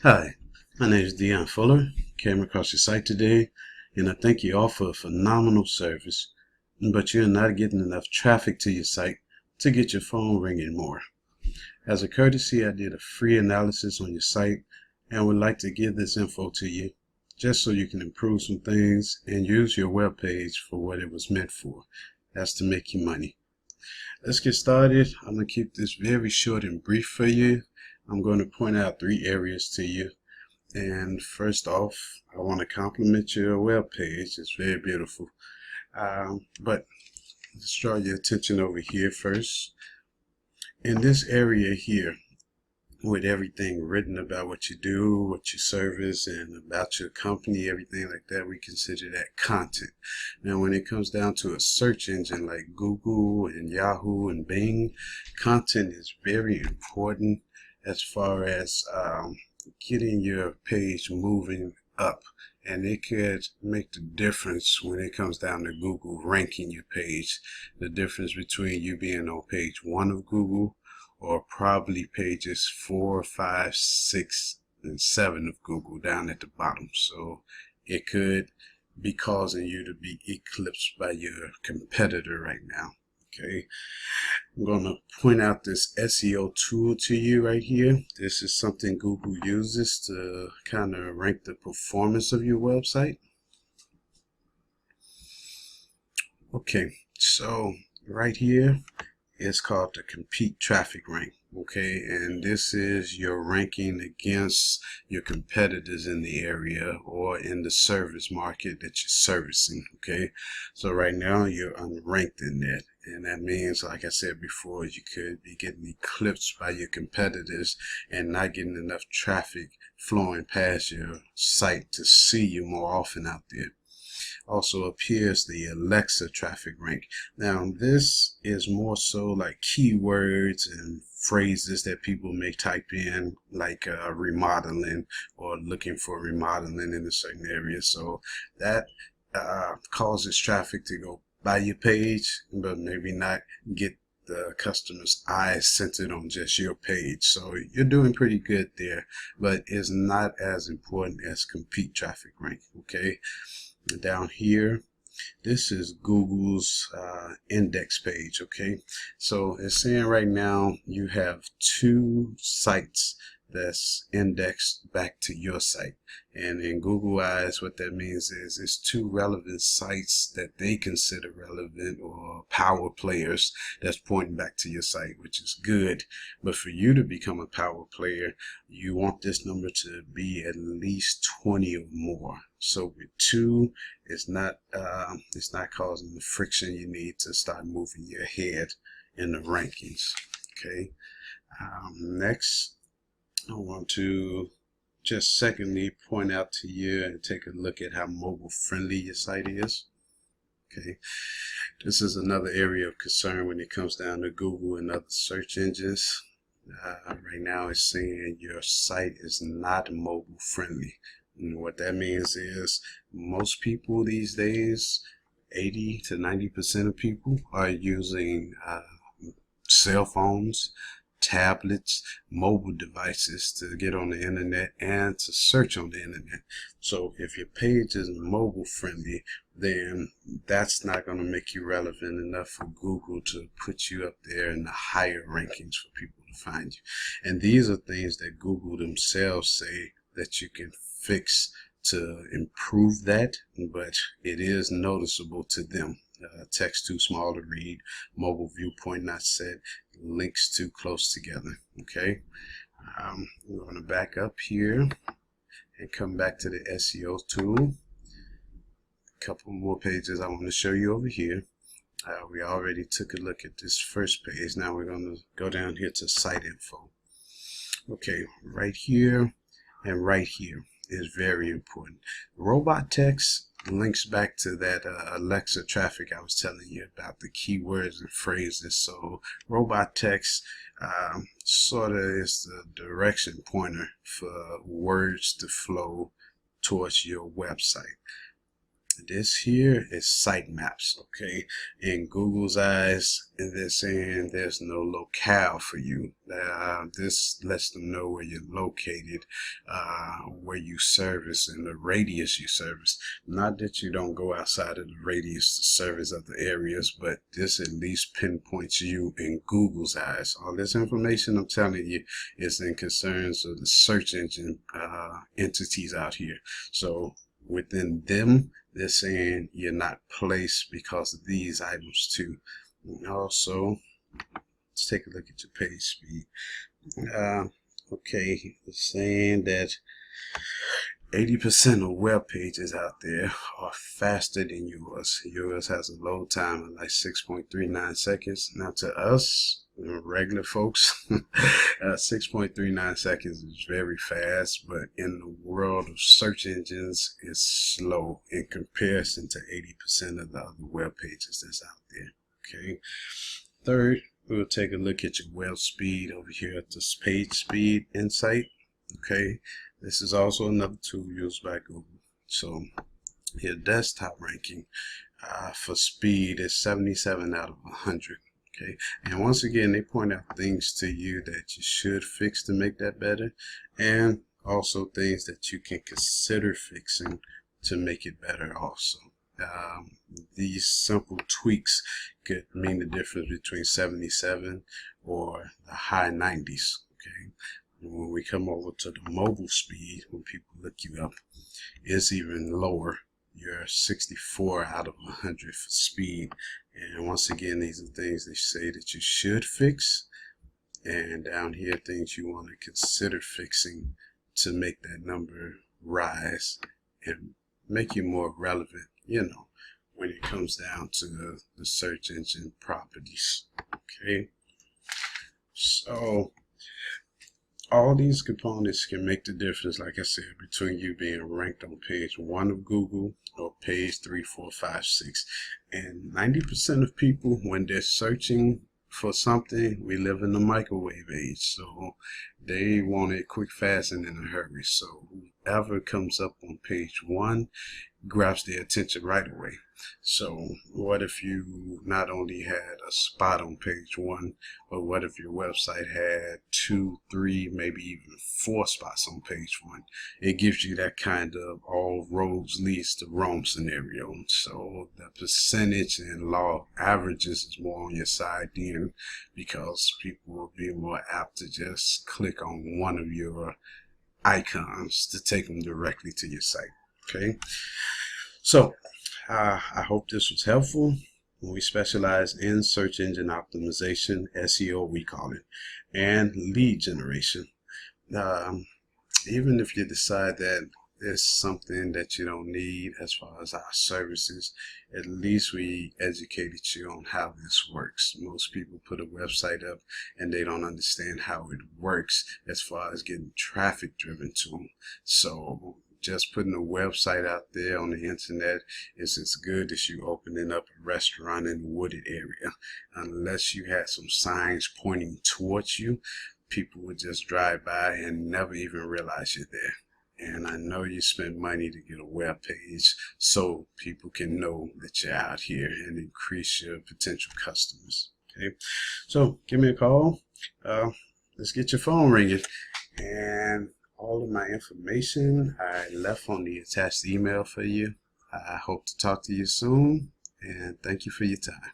Hi, my name is Dion Fuller. Came across your site today, and I think you offer a phenomenal service, but you're not getting enough traffic to your site to get your phone ringing more. As a courtesy, I did a free analysis on your site and would like to give this info to you just so you can improve some things and use your web page for what it was meant for. That's to make you money. Let's get started. I'm going to keep this very short and brief for you. I'm going to point out 3 areas to you. And first off, I want to compliment your web page. It's very beautiful. But let's draw your attention over here first. In this area here, with everything written about what you do, what you service, and about your company, everything like that, we consider that content. Now, when it comes down to a search engine like Google and Yahoo and Bing, content is very important as far as getting your page moving up, and it could make the difference when it comes down to Google ranking your page. The difference between you being on page 1 of Google or probably pages 4, 5, 6, and 7 of Google down at the bottom. So it could be causing you to be eclipsed by your competitor right now. Okay, I'm going to point out this SEO tool to you right here. This is something Google uses to kind of rank the performance of your website. Okay, so right here, it's called the compete traffic rank. Okay, and this is your ranking against your competitors in the area or in the service market that you're servicing. Okay, so right now you're unranked in that, and that means, like I said before, you could be getting eclipsed by your competitors and not getting enough traffic flowing past your site to see you more often out there. Also appears the Alexa traffic rank. Now this is more so like keywords and phrases that people may type in, like remodeling or looking for remodeling in a certain area. So that causes traffic to go by your page, but maybe not get the customer's eyes centered on just your page. So you're doing pretty good there, but it's not as important as compete traffic rank. Okay. Down here, this is Google's index page. Okay, so it's saying right now you have 2 sites that's indexed back to your site, and in Google eyes, what that means is it's 2 relevant sites that they consider relevant or power players that's pointing back to your site, which is good. But for you to become a power player, you want this number to be at least 20 or more. So with 2, it's not causing the friction you need to start moving your head in the rankings. Okay, next I want to just secondly point out to you and take a look at how mobile friendly your site is. Okay, this is another area of concern when it comes down to Google and other search engines. Right now it's saying your site is not mobile friendly. And what that means is most people these days, 80 to 90% of people are using cell phones, tablets, mobile devices to get on the internet and to search on the internet. So if your page is mobile friendly, then that's not going to make you relevant enough for Google to put you up there in the higher rankings for people to find you. And these are things that Google themselves say that you can fix to improve that, but it is noticeable to them. Text too small to read, mobile viewpoint not set, links too close together. Okay, I'm going to back up here and come back to the SEO tool. A couple more pages I want to show you over here. We already took a look at this first page. Now we're going to go down here to site info. Okay, right here and right here is very important. Robot text links back to that Alexa traffic I was telling you about, the keywords and phrases. So robot text sort of is the direction pointer for words to flow towards your website. This here is sitemaps, okay? In Google's eyes, and they're saying there's no locale for you. This lets them know where you're located, where you service, and the radius you service. Not that you don't go outside of the radius to service other areas, but this at least pinpoints you in Google's eyes. All this information I'm telling you is in concerns of the search engine entities out here. So within them, they're saying you're not placed because of these items too. And also, let's take a look at your page speed. Okay, it's saying that 80% of web pages out there are faster than yours. Yours has a load time of like 6.39 seconds. Now to us, regular folks, 6.39 seconds is very fast, but in the world of search engines, it's slow in comparison to 80% of the other web pages that's out there. Okay. Third, we'll take a look at your web speed over here at this page speed insight. Okay. This is also another tool used by Google. So your desktop ranking for speed is 77 out of 100. Okay, and once again, they point out things to you that you should fix to make that better, and also things that you can consider fixing to make it better also. These simple tweaks could mean the difference between 77 or the high 90s. Okay, and when we come over to the mobile speed, when people look you up, it's even lower. You're 64 out of 100 for speed. And once again, these are things they say that you should fix. And down here, things you want to consider fixing to make that number rise and make you more relevant, you know, when it comes down to the search engine properties. Okay. So all these components can make the difference, like I said, between you being ranked on page 1 of Google or page 3, 4, 5, 6. And 90% of people, when they're searching for something, we live in the microwave age, so they want it quick, fast, and in a hurry. So whoever comes up on page 1 grabs their attention right away. So what if you not only had a spot on page 1, but what if your website had 2, 3, maybe even 4 spots on page 1? It gives you that kind of all roads leads to Rome scenario. So the percentage and law of averages is more on your side then, because people will be more apt to just click on one of your icons to take them directly to your site. Okay, so I hope this was helpful. We specialize in search engine optimization, SEO we call it, and lead generation. Even if you decide that there's something that you don't need as far as our services, at least we educated you on how this works. Most people put a website up and they don't understand how it works as far as getting traffic driven to them. So just putting a website out there on the internet is as good as you opening up a restaurant in a wooded area. Unless you had some signs pointing towards you, people would just drive by and never even realize you're there. And I know you spend money to get a web page so people can know that you're out here and increase your potential customers. Okay, so give me a call. Let's get your phone ringing. And all of my information I left on the attached email for you. I hope to talk to you soon, and thank you for your time.